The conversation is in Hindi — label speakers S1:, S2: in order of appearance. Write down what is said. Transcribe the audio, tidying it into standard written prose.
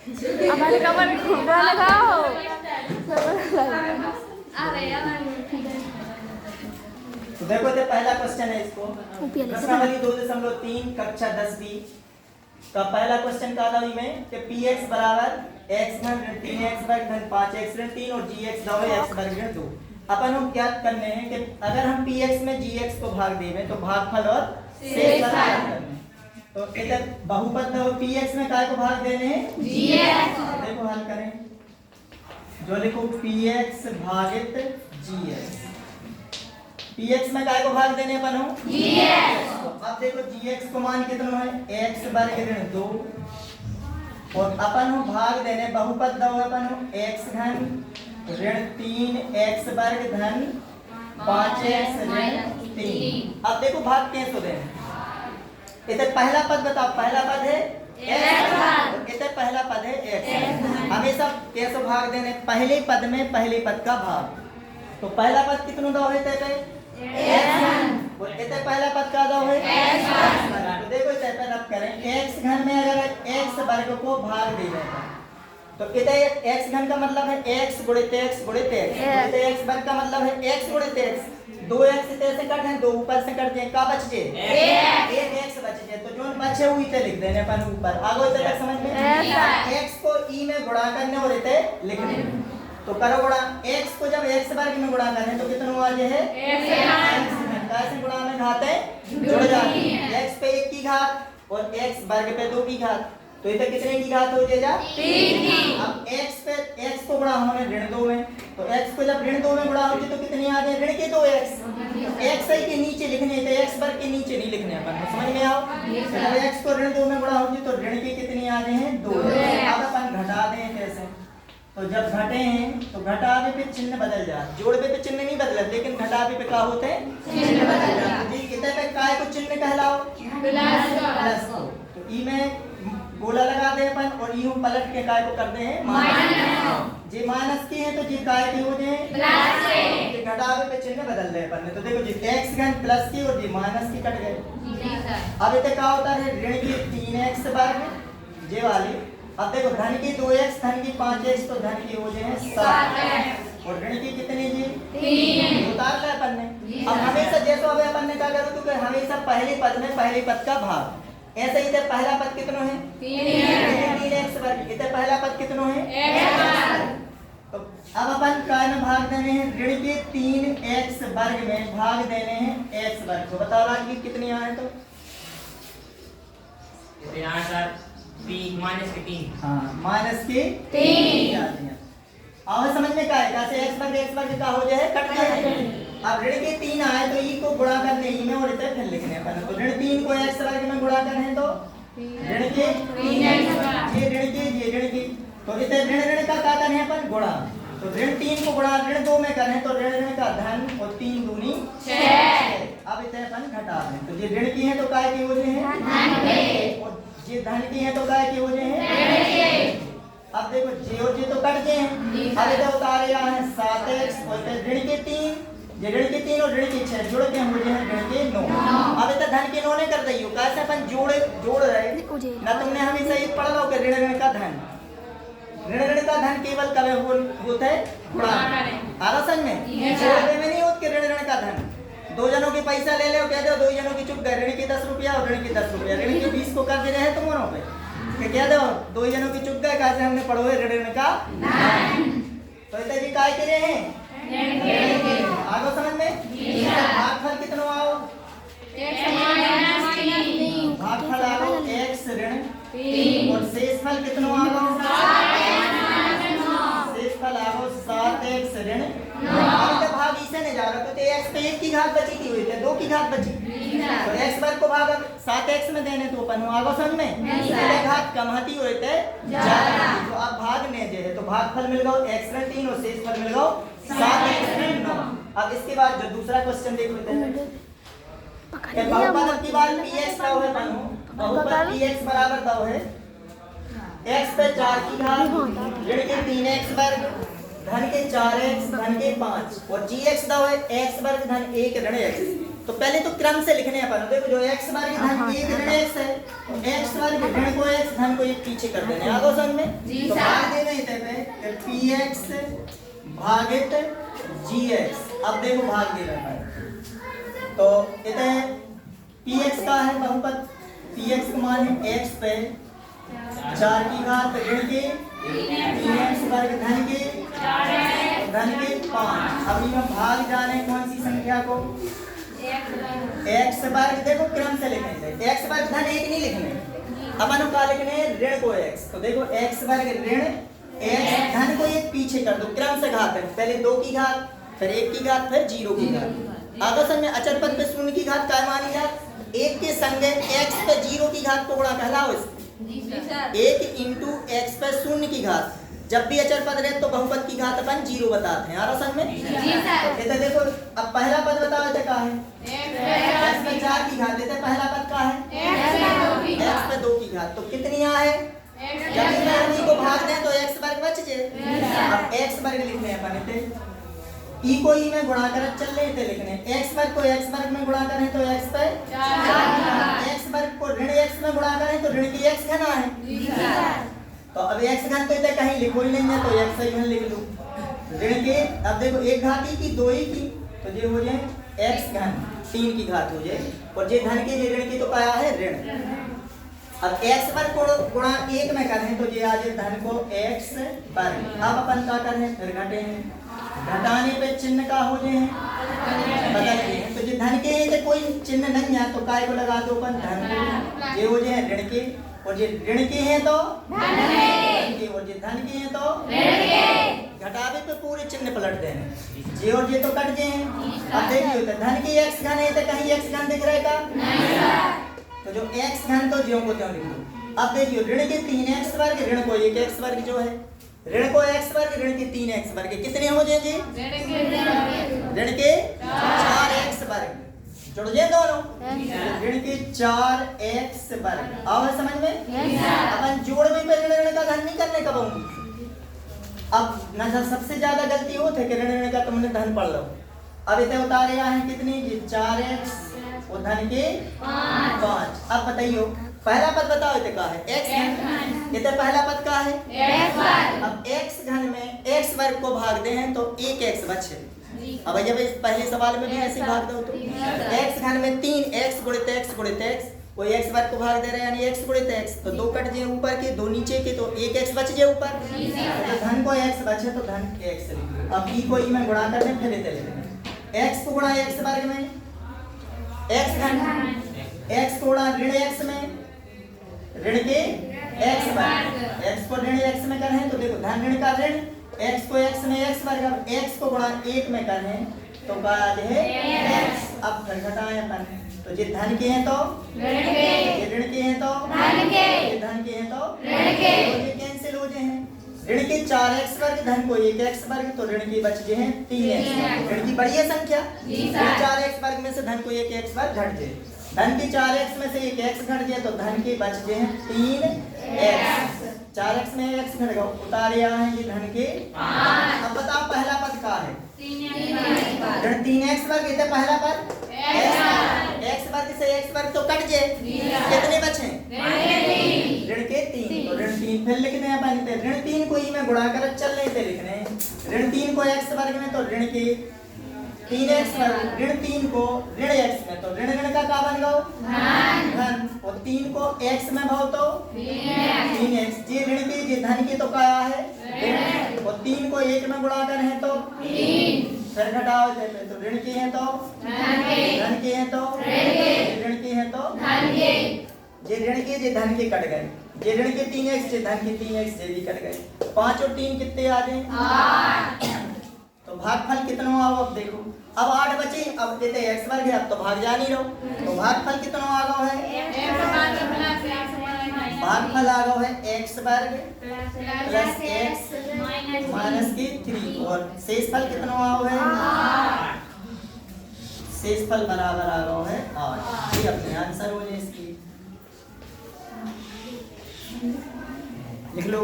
S1: हमारे कमर घूमने लगाओ।
S2: तो देखो तो पहला क्वेश्चन है इसको प्रश्नावली 2.3 कक्षा 10वीं का पहला क्वेश्चन का था में कि px बराबर x घन 3x वर्ग धन 5x ऋण 3 और gx दो है x वर्ग ऋण 2। अपन हम क्या करने हैं कि अगर हम px में gx को भाग देवें तो भागफल और शेष बराबर करने। तो इधर बहुपद दो px में काय को भाग देने हैं gx। देखो हल करें जो लिखो px भागित gx। px में काय को भाग देने अपन हो gx। तो अब देखो gx को मान कितना है x वर्ग ऋण 2 और अपन हो भाग देने बहुपद दो अपन हो x घन ऋण 3x वर्ग धन 5x ऋण 3। अब देखो भाग कैसे देने इधर पहला पद बताओ पहला पद है x इधर पहला पद है x। हमेशा कैसे भाग देने पहले पद में पहले पद का भाग। तो पहला पद कितना दो है तेरे x और इधर पहला पद का दो है x। तो देखो इसे पर अब करें x घन में अगर x वर्ग को भाग दे जाएगा तो इधर x घन का मतलब है x गुणित x गुणित x। इधर x वर्ग का मतलब है x गुणित x। 2x से कट है 2 ऊपर से कट जाए का बच जाए 1x बच जाए। तो जो बचे हुई थे लिख देने अपन ऊपर आगे तक समझ में x को e में गुणा करने और इते लिखने। तो करो गुणा x को जब x वर्ग में गुणा करें तो कितना आ जाए x घन का से गुणा में घातें जुड़ जाती है x पे 1 की घात और x वर्ग पे 2 की घात। तो इधर कितने की घात हो जाएगा 3 की। अब x पे x को गुणा होने ऋण 2 में तो x को जब ऋण 2 में गुणा होगी तो कितनी आ जाए ऋण के 2x। x सही के नीचे लिखने थे x वर्ग के नीचे नहीं लिखने अपन समझ में आओ। जब x को ऋण 2 में गुणा होगी तो ऋण की कितनी आ रहे हैं 2। अब अपन घटा दें कैसे तो जब घटे हैं तो घटावे पे चिन्ह बदल जाए जोड़वे पे चिन्ह नहीं बदला लेकिन घटावे पे क्या होते हैं चिन्ह बदल जाते हैं। इधर पे काय को चिन्ह कहलाओ प्लस को। तो ई में गोला लगा दे अपन और यूं पलट के काय को कर दे हैं माइनस। जे माइनस की है तो जी काय की हो जाए प्लस के। घटावे पे चिन्ह बदल दे अपन ने तो देखो जी x घन प्लस की और जी माइनस की कट गए। अब इधर क्या होता है ऋण की 3x वर्ग जे वाली। अब देखो धन की 2x धन की 5x तो धन की हो जाए 7 और ऋण की कितनी जी 3 उतार लिया अपन ने। अब हमेशा जैसे अब अपन ने क्या करो तो हमेशा पहले पद में पहले पद का भाग। ऐसे इधर पहला पद कितना है 3x वर्ग इधर पहला पद कितना है x। तो अब अपन काय में भाग देने हैं ऋण के 3x वर्ग में भाग देने हैं x वर्ग को। बताओ राजवीर कितनी आए तो
S3: यहाँ सर माइनस के 3।
S2: हाँ माइनस के 3 आओ समझ में क्या है कैसे x वर्ग का हो जाए कट जाए। अब ऋण के 3 आए तो ई को गुणा करने ई में और इधर फिर लिखने अपन तो ऋण 3 को x वर्ग में गुणा करने तो ऋण के 3x ये ऋण की तो इधर ऋण ऋण का क्या करने अपन गुणा। तो ऋण 3 को गुणा ऋण 2 में करें तो ऋण ऋण का धन और 3 दूनी 6। अब इधर अपन घटा दें तो ये ऋण की है तो काय की हो जाए धन के और ये धन की है तो काय की हो जाए ऋण के। अब देखो जे और जे तो कट गए हैं। अब इधर उतारे यहाँ है 7x और इधर ऋण के 3 ये ऋण के 3 और ऋण के 6 जोड़ के हो जाए ऋण के 9। अब इधर धन के 9 ने कर दियो कैसे अपन जोड़ रहे ना तुमने हमेशा ये पढ़ लो कि ऋण ऋण का धन का धन केवल कब होता है गुणा आ समझ में जोड़ने में नहीं होता कि ऋण ऋण का धन। 2 जनों के पैसा ले ले और कह दो 2 जनों की चुप गए ऋण के 10 रुपया और ऋण के 10 रुपया ऋण के 20 को कर दे रहे हैं तुम्हारों पे क्या दो 2 जनों की चुप गए कैसे हमने पढ़ो है ऋण ऋण का तो इधर जी काय के रहे हैं आगो समझ में भागफल कितना आओ भागफल आओ x ऋण 3 और शेषफल कितना आओ शेषफल आओ 7x ऋण 9। अब भाग इसे नहीं जा रहा तो x पे 1 की घात बची थी हुई थे 2 की घात बची तो x वर्ग को भाग 7x में देने तो अपन आगो समझ में घात कमाती हुए थे तो अब भाग ने जे है तो भागफल मिल गया x ऋण 3 और शेषफल मिल गया 7x ऋण 9। अब इसके बाद जो दूसरा क्वेश्चन देख लेते हैं बहुपद की बात px का है बनो बहुपद px बराबर दो है x पे 4 की घात ऋण के 3x वर्ग धन के 4x धन के 5 और gx दो है x वर्ग धन 1 ऋण x। तो पहले तो क्रम से लिखने हैं अपन। देखो जो x वर्ग धन एक ऋण x है, तो x वर्ग ऋण को x धन को एक पीछे कर देने आगो समझ में। तो भाग देना इतने पे px भागित gx। अब देखो भाग दे रहा है तो इतने px का है बहुपद, px का मान है x पे 4 की घात ऋण के 3x वर्ग धन के 5। अब इनमें भाग जाने कौन सी संख्या को, x वर्ग। देखो क्रम से लिखने से x वर्ग धन एक नहीं लिखने, अपन का लिखने ऋण को x। तो देखो x वर्ग ऋण x धन को एक पीछे कर दो, क्रम से घात है, पहले 2 की घात फिर 1 की घात फिर 0 की घात। आगे समय अचर पद पे शून्य की घात काय मानी जाए, 1 के संगे x पे 0 की घात को गुणा कहलाओ इसको। 1 इंटू x पे शून्य की घात, जब भी अचर पद रहे तो बहुपद की घात अपन 0 बताते हैं। आरो समझ में। तो देखो अब पहला पद बताओ इधर का है x पे 4 की घात, देते पहला पद का है x पे 2 की घात। तो कितनी यहाँ है, जब इसमें हम को भाग दें तो x वर्ग बच जाए। अब x वर्ग लिखने हैं अपन इधर, ई को ई में गुणा कर चल रहे थे लिखने, x वर्ग को x वर्ग में गुणा करें तो x पे 4, x वर्ग को ऋण x में गुणा करें तो ऋण की x घना है। तो अब x घन तो इधर कहीं लिखो ही नहीं है, तो x घन लिख लो ऋण के। अब देखो एक घात ही की 2 ही की, तो ये हो जाए x घन 3 की घात हो जाए, और ये धन के ऋण की तो पाया है ऋण। अब x वर्ग को गुणा 1 में करें तो ये आ जाए धन को x वर्ग। अब अपन क्या करें फिर घटे हैं, घटाने पे चिन्ह का हो जाए बदल गए, तो ये धन के कोई चिन्ह नहीं है तो काय को लगा दो अपन धन को, ये हो जाए ऋण के, और ये ऋण के हैं तो धन के, और ये धन के हैं तो ऋण के। घटावे पे पूरे चिन्ह पलट देने, ये और ये तो कट गए हैं। अब देखिए धन की x घन है तो कहीं x घन दिख रहा है, तो जो x घन तो ज्यों को त्यों लिख दो। अब देखिए ऋण के 3x वर्ग ऋण को 1x वर्ग, जो है ऋण को x वर्ग ऋण के 3x वर्ग कितने हो जाएंगे, ऋण के 4x वर्ग जुड़ जाए दोनों, ऋण के 4x वर्ग। आओ समझ में। अपन जोड़ में पे ऋण का धन नहीं करने कब आऊंगी। अब ना सबसे ज्यादा गलती होती है कि ऋण का तुमने धन पढ़ लो। अब इतने उतारे हैं कितनी, 4x और धन के 5। अब बताइयो पहला पद बताओ इतने का है x घन, इतने पहला पद का है x वर्ग। अब x घन में x वर्ग को भाग दे हैं तो 1x बचे। अब जब इस पहले सवाल में भी ऐसे भाग दो तो x घन में 3x गुणित x गुणित x, वो x वर्ग को भाग दे रहे हैं यानी x गुणित x, तो 2 कट जाए ऊपर के 2 नीचे के, तो 1x बच जाए ऊपर, तो धन को x बचे तो धन x। अब e को e में गुणा करने फिर इतने लिखने, x को गुणा x वर्ग में x घन, x को गुणा ऋण x में ऋण के x वर्ग, x को ऋण x में करें तो देखो धन ऋण का ऋण, x को x में x वर्ग। अब x को गुणा 1 में करें तो बाद है x। अब फिर घटाएं अपन, तो ये धन के हैं तो ऋण के, ये ऋण के हैं तो धन के, ये धन के हैं तो ऋण के, तो ये कैंसिल हो जाए हैं। ऋण के 4x वर्ग धन को 1x वर्ग, तो ऋण की बच गए हैं 3x। ऋण की बढ़िया संख्या, 4x वर्ग में से धन को 1x वर्ग घट जाए, धन की 4x में से 1x घट जाए तो धन के बच गए हैं 3x। 4x में x घट गया, उतारे हैं ये धन के 5। अब बताओ पहला पद का है ऋण 3x वर्ग, इधर पहला पद x वर्ग से x वर्ग तो कट जाए, कितने बचे ऋण के 3, तो ऋण 3 फिर लिखने हैं अपन इधर, ऋण 3 को ही में गुणा कर चल रहे थे लिखने, ऋण 3 को x वर्ग में तो ऋण के 3x वर्ग, ऋण 3 को ऋण x में तो ऋण ऋण का बन गया धन, और 3 को x में भाव तो 3x, ये ऋण के ये धन के तो क्या है ऋण, और 3 को 1 में गुणा कर है तो 3, फिर घटाओ जाते तो ऋण के हैं तो धन के हैं तो ऋण के हैं तो धन के, ये ऋण के ये धन के कट गए, ये ऋण के 3x ये धन के 3x ये भी कट गए, 5 और 3 कितने आ जाए 8। तो भागफल कितना आओ अब देखो, अब 8 बचे, अब देते x वर्ग है, अब तो भाग जा नहीं रहो, तो भागफल कितना आ गया है, भागफल आ गया है x वर्ग प्लस x माइनस के 3, और शेषफल कितना आ गया है, शेषफल बराबर आ गया है 8। ये अपने आंसर हो जाए इसकी, लिख लो।